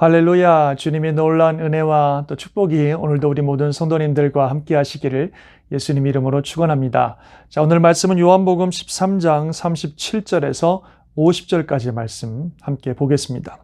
할렐루야. 주님의 놀라운 은혜와 또 축복이 오늘도 우리 모든 성도님들과 함께 하시기를 예수님 이름으로 축원합니다. 자, 오늘 말씀은 요한복음 13장 37절에서 50절까지의 말씀 함께 보겠습니다.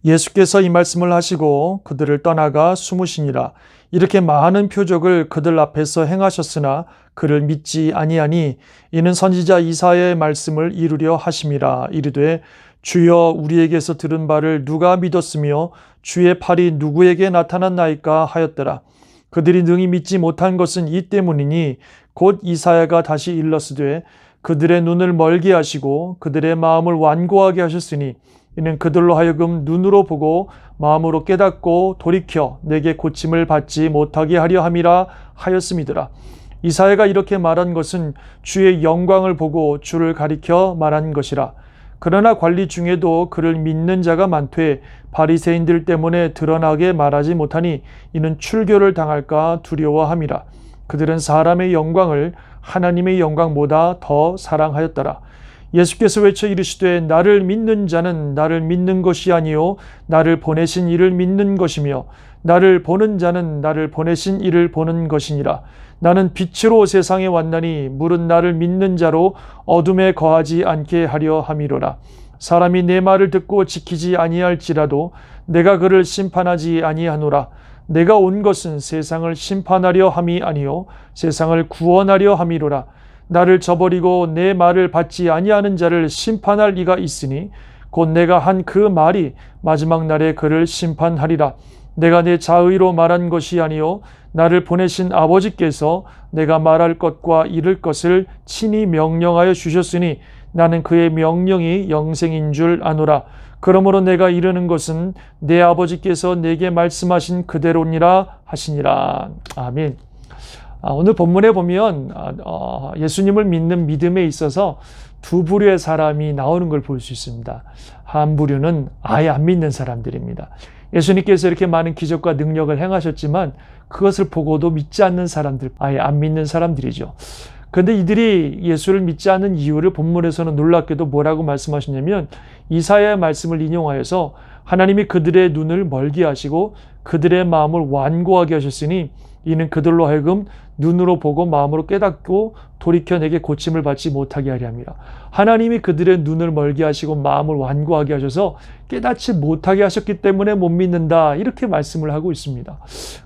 예수께서 이 말씀을 하시고 그들을 떠나가 숨으시니라. 이렇게 많은 표적을 그들 앞에서 행하셨으나 그를 믿지 아니하니 이는 선지자 이사야의 말씀을 이루려 하심이라. 이르되 주여 우리에게서 들은 바를 누가 믿었으며 주의 팔이 누구에게 나타났나이까 하였더라. 그들이 능히 믿지 못한 것은 이 때문이니 곧 이사야가 다시 일렀으되 그들의 눈을 멀게 하시고 그들의 마음을 완고하게 하셨으니 이는 그들로 하여금 눈으로 보고 마음으로 깨닫고 돌이켜 내게 고침을 받지 못하게 하려 함이라 하였음이더라. 이사야가 이렇게 말한 것은 주의 영광을 보고 주를 가리켜 말한 것이라. 그러나 관리 중에도 그를 믿는 자가 많되 바리새인들 때문에 드러나게 말하지 못하니 이는 출교를 당할까 두려워함이라. 그들은 사람의 영광을 하나님의 영광보다 더 사랑하였더라. 예수께서 외쳐 이르시되 나를 믿는 자는 나를 믿는 것이 아니요 나를 보내신 이를 믿는 것이며 나를 보는 자는 나를 보내신 이를 보는 것이니라. 나는 빛으로 세상에 왔나니 물은 나를 믿는 자로 어둠에 거하지 않게 하려 함이로라. 사람이 내 말을 듣고 지키지 아니할지라도 내가 그를 심판하지 아니하노라. 내가 온 것은 세상을 심판하려 함이 아니요 세상을 구원하려 함이로라. 나를 저버리고 내 말을 받지 아니하는 자를 심판할 이가 있으니 곧 내가 한 그 말이 마지막 날에 그를 심판하리라. 내가 내 자의로 말한 것이 아니요 나를 보내신 아버지께서 내가 말할 것과 이를 것을 친히 명령하여 주셨으니 나는 그의 명령이 영생인 줄 아노라. 그러므로 내가 이르는 것은 내 아버지께서 내게 말씀하신 그대로니라 하시니라. 아멘. 오늘 본문에 보면 예수님을 믿는 믿음에 있어서 두 부류의 사람이 나오는 걸 볼 수 있습니다. 한 부류는 아예 안 믿는 사람들입니다. 예수님께서 이렇게 많은 기적과 능력을 행하셨지만 그것을 보고도 믿지 않는 사람들, 아예 안 믿는 사람들이죠. 그런데 이들이 예수를 믿지 않는 이유를 본문에서는 놀랍게도 뭐라고 말씀하시냐면 이사야의 말씀을 인용하여서 하나님이 그들의 눈을 멀게 하시고 그들의 마음을 완고하게 하셨으니 이는 그들로 하여금 눈으로 보고 마음으로 깨닫고 돌이켜 내게 고침을 받지 못하게 하려 함이라. 하나님이 그들의 눈을 멀게 하시고 마음을 완고하게 하셔서 깨닫지 못하게 하셨기 때문에 못 믿는다, 이렇게 말씀을 하고 있습니다.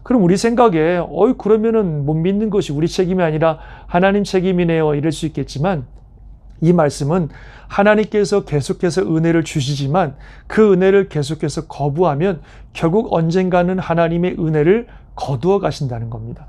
그럼 우리 생각에 그러면은 못 믿는 것이 우리 책임이 아니라 하나님 책임이네요, 이럴 수 있겠지만 이 말씀은 하나님께서 계속해서 은혜를 주시지만 그 은혜를 계속해서 거부하면 결국 언젠가는 하나님의 은혜를 거두어 가신다는 겁니다.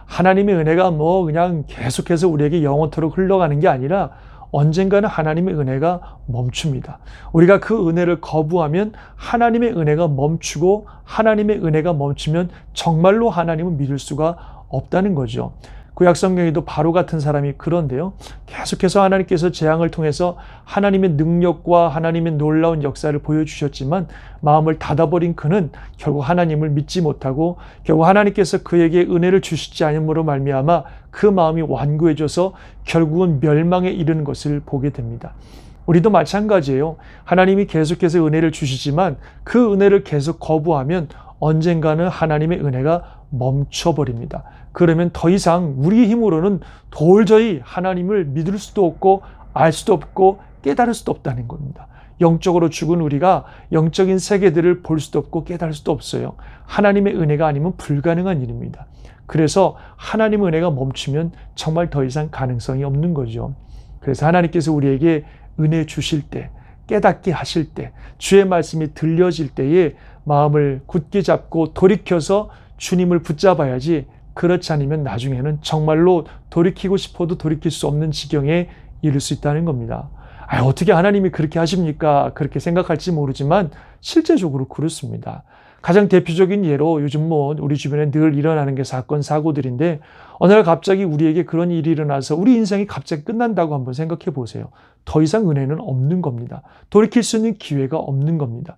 하나님의 은혜가 그냥 계속해서 우리에게 영원토록 흘러가는 게 아니라 언젠가는 하나님의 은혜가 멈춥니다. 우리가 그 은혜를 거부하면 하나님의 은혜가 멈추고 하나님의 은혜가 멈추면 정말로 하나님을 믿을 수가 없다는 거죠. 구약 성경에도 바로 같은 사람이 그런데요. 계속해서 하나님께서 재앙을 통해서 하나님의 능력과 하나님의 놀라운 역사를 보여주셨지만 마음을 닫아버린 그는 결국 하나님을 믿지 못하고 결국 하나님께서 그에게 은혜를 주시지 않음으로 말미암아 그 마음이 완고해져서 결국은 멸망에 이르는 것을 보게 됩니다. 우리도 마찬가지예요. 하나님이 계속해서 은혜를 주시지만 그 은혜를 계속 거부하면 언젠가는 하나님의 은혜가 멈춰버립니다. 그러면 더 이상 우리의 힘으로는 도저히 하나님을 믿을 수도 없고 알 수도 없고 깨달을 수도 없다는 겁니다. 영적으로 죽은 우리가 영적인 세계들을 볼 수도 없고 깨달을 수도 없어요. 하나님의 은혜가 아니면 불가능한 일입니다. 그래서 하나님의 은혜가 멈추면 정말 더 이상 가능성이 없는 거죠. 그래서 하나님께서 우리에게 은혜 주실 때, 깨닫게 하실 때, 주의 말씀이 들려질 때에 마음을 굳게 잡고 돌이켜서 주님을 붙잡아야지, 그렇지 않으면 나중에는 정말로 돌이키고 싶어도 돌이킬 수 없는 지경에 이를 수 있다는 겁니다. 어떻게 하나님이 그렇게 하십니까? 그렇게 생각할지 모르지만 실제적으로 그렇습니다. 가장 대표적인 예로 요즘 우리 주변에 늘 일어나는 게 사건, 사고들인데 어느 날 갑자기 우리에게 그런 일이 일어나서 우리 인생이 갑자기 끝난다고 한번 생각해 보세요. 더 이상 은혜는 없는 겁니다. 돌이킬 수 있는 기회가 없는 겁니다.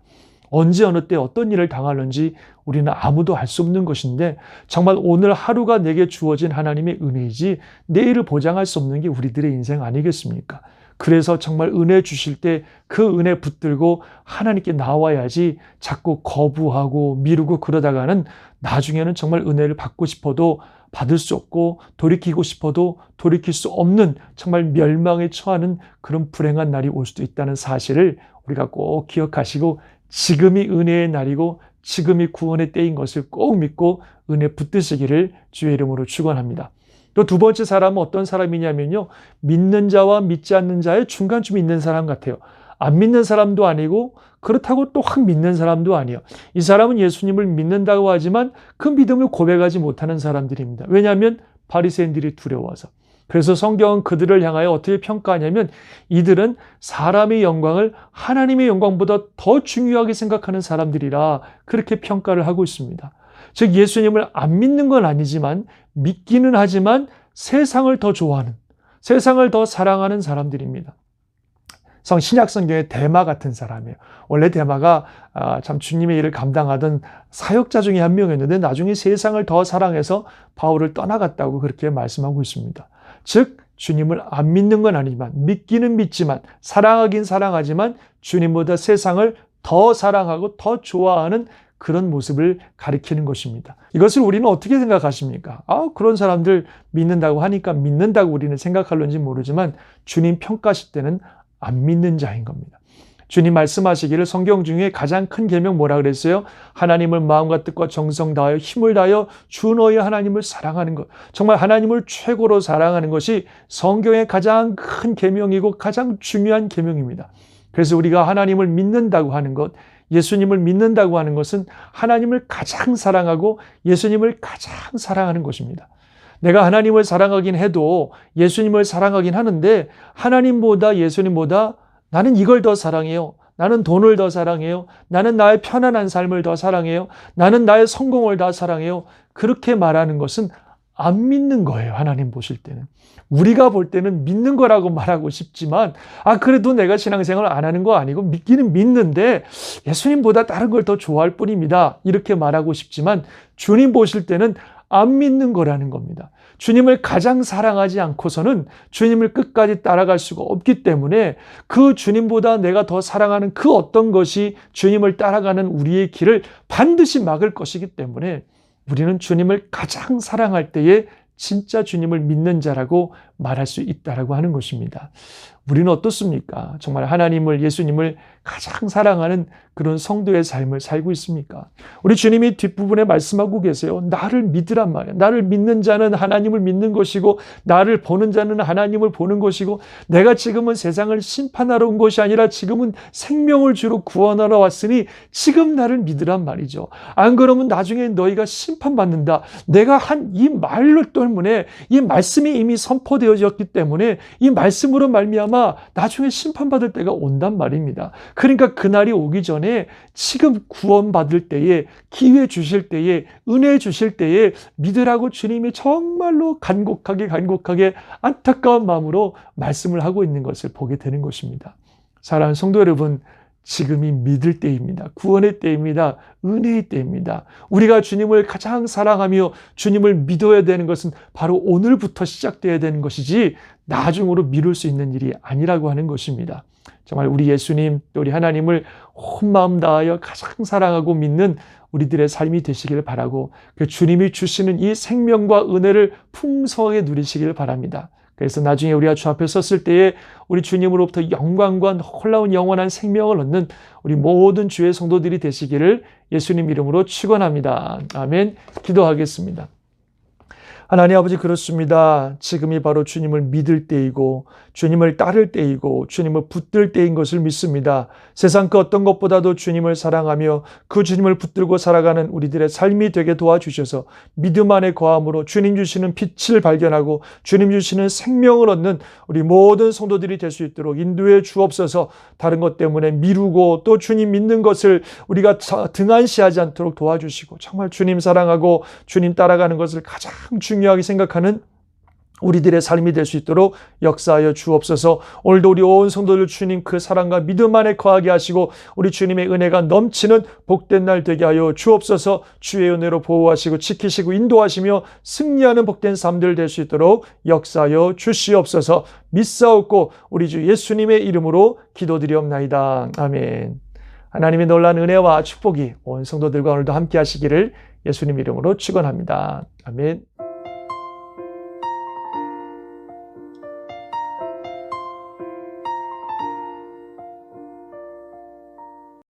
언제 어느 때 어떤 일을 당하는지 우리는 아무도 알 수 없는 것인데 정말 오늘 하루가 내게 주어진 하나님의 은혜이지 내일을 보장할 수 없는 게 우리들의 인생 아니겠습니까? 그래서 정말 은혜 주실 때 그 은혜 붙들고 하나님께 나와야지 자꾸 거부하고 미루고 그러다가는 나중에는 정말 은혜를 받고 싶어도 받을 수 없고 돌이키고 싶어도 돌이킬 수 없는 정말 멸망에 처하는 그런 불행한 날이 올 수도 있다는 사실을 우리가 꼭 기억하시고 지금이 은혜의 날이고 지금이 구원의 때인 것을 꼭 믿고 은혜 붙드시기를 주의 이름으로 축원합니다. 또 두 번째 사람은 어떤 사람이냐면요. 믿는 자와 믿지 않는 자의 중간쯤 있는 사람 같아요. 안 믿는 사람도 아니고 그렇다고 또 확 믿는 사람도 아니에요. 이 사람은 예수님을 믿는다고 하지만 그 믿음을 고백하지 못하는 사람들입니다. 왜냐하면 바리새인들이 두려워서. 그래서 성경은 그들을 향하여 어떻게 평가하냐면 이들은 사람의 영광을 하나님의 영광보다 더 중요하게 생각하는 사람들이라 그렇게 평가를 하고 있습니다. 즉 예수님을 안 믿는 건 아니지만 믿기는 하지만 세상을 더 좋아하는, 세상을 더 사랑하는 사람들입니다. 신약 성경의 데마 같은 사람이에요. 원래 데마가 참 주님의 일을 감당하던 사역자 중에 한 명이었는데 나중에 세상을 더 사랑해서 바울을 떠나갔다고 그렇게 말씀하고 있습니다. 즉 주님을 안 믿는 건 아니지만 믿기는 믿지만 사랑하긴 사랑하지만 주님보다 세상을 더 사랑하고 더 좋아하는 그런 모습을 가리키는 것입니다. 이것을 우리는 어떻게 생각하십니까? 그런 사람들 믿는다고 하니까 믿는다고 우리는 생각할런지 모르지만 주님 평가하실 때는 안 믿는 자인 겁니다. 주님 말씀하시기를 성경 중에 가장 큰 계명 뭐라 그랬어요? 하나님을 마음과 뜻과 정성 다하여 힘을 다하여 주 너희 하나님을 사랑하는 것. 정말 하나님을 최고로 사랑하는 것이 성경의 가장 큰 계명이고 가장 중요한 계명입니다. 그래서 우리가 하나님을 믿는다고 하는 것, 예수님을 믿는다고 하는 것은 하나님을 가장 사랑하고 예수님을 가장 사랑하는 것입니다. 내가 하나님을 사랑하긴 해도 예수님을 사랑하긴 하는데 하나님보다 예수님보다 나는 이걸 더 사랑해요. 나는 돈을 더 사랑해요. 나는 나의 편안한 삶을 더 사랑해요. 나는 나의 성공을 더 사랑해요. 그렇게 말하는 것은 안 믿는 거예요. 하나님 보실 때는. 우리가 볼 때는 믿는 거라고 말하고 싶지만 그래도 내가 신앙생활을 안 하는 거 아니고 믿기는 믿는데 예수님보다 다른 걸 더 좋아할 뿐입니다. 이렇게 말하고 싶지만 주님 보실 때는 안 믿는 거라는 겁니다. 주님을 가장 사랑하지 않고서는 주님을 끝까지 따라갈 수가 없기 때문에 그 주님보다 내가 더 사랑하는 그 어떤 것이 주님을 따라가는 우리의 길을 반드시 막을 것이기 때문에 우리는 주님을 가장 사랑할 때에 진짜 주님을 믿는 자라고 말할 수 있다라고 하는 것입니다. 우리는 어떻습니까? 정말 하나님을, 예수님을 가장 사랑하는 그런 성도의 삶을 살고 있습니까? 우리 주님이 뒷부분에 말씀하고 계세요. 나를 믿으란 말이야. 나를 믿는 자는 하나님을 믿는 것이고 나를 보는 자는 하나님을 보는 것이고 내가 지금은 세상을 심판하러 온 것이 아니라 지금은 생명을 주로 구원하러 왔으니 지금 나를 믿으란 말이죠. 안 그러면 나중에 너희가 심판받는다. 내가 한 이 말로 때문에 이 말씀이 이미 선포되어졌기 때문에 이 말씀으로 말미암아 나중에 심판받을 때가 온단 말입니다. 그러니까 그날이 오기 전에 지금 구원받을 때에 기회 주실 때에 은혜 주실 때에 믿으라고 주님이 정말로 간곡하게 안타까운 마음으로 말씀을 하고 있는 것을 보게 되는 것입니다. 사랑하는 성도 여러분, 지금이 믿을 때입니다. 구원의 때입니다. 은혜의 때입니다. 우리가 주님을 가장 사랑하며 주님을 믿어야 되는 것은 바로 오늘부터 시작되어야 되는 것이지 나중으로 미룰 수 있는 일이 아니라고 하는 것입니다. 정말 우리 예수님 또 우리 하나님을 온 마음 다하여 가장 사랑하고 믿는 우리들의 삶이 되시기를 바라고 그 주님이 주시는 이 생명과 은혜를 풍성하게 누리시기를 바랍니다. 그래서 나중에 우리가 주 앞에 섰을 때에 우리 주님으로부터 영광과 놀라운 영원한 생명을 얻는 우리 모든 주의 성도들이 되시기를 예수님 이름으로 축원합니다. 아멘. 기도하겠습니다. 하나님 아버지, 그렇습니다. 지금이 바로 주님을 믿을 때이고 주님을 따를 때이고 주님을 붙들 때인 것을 믿습니다. 세상 그 어떤 것보다도 주님을 사랑하며 그 주님을 붙들고 살아가는 우리들의 삶이 되게 도와주셔서 믿음 안에 거함으로 주님 주시는 빛을 발견하고 주님 주시는 생명을 얻는 우리 모든 성도들이 될 수 있도록 인도해 주옵소서. 다른 것 때문에 미루고 또 주님 믿는 것을 우리가 등한시하지 않도록 도와주시고 정말 주님 사랑하고 주님 따라가는 것을 가장 중요하게 생각하는 우리들의 삶이 될 수 있도록 역사하여 주옵소서. 오늘도 우리 온 성도들 주님 그 사랑과 믿음 안에 거하게 하시고 우리 주님의 은혜가 넘치는 복된 날 되게 하여 주옵소서. 주의 은혜로 보호하시고 지키시고 인도하시며 승리하는 복된 삶들 될 수 있도록 역사하여 주시옵소서. 믿사옵고 우리 주 예수님의 이름으로 기도드리옵나이다. 아멘. 하나님의 놀라운 은혜와 축복이 온 성도들과 오늘도 함께 하시기를 예수님 이름으로 축원합니다. 아멘.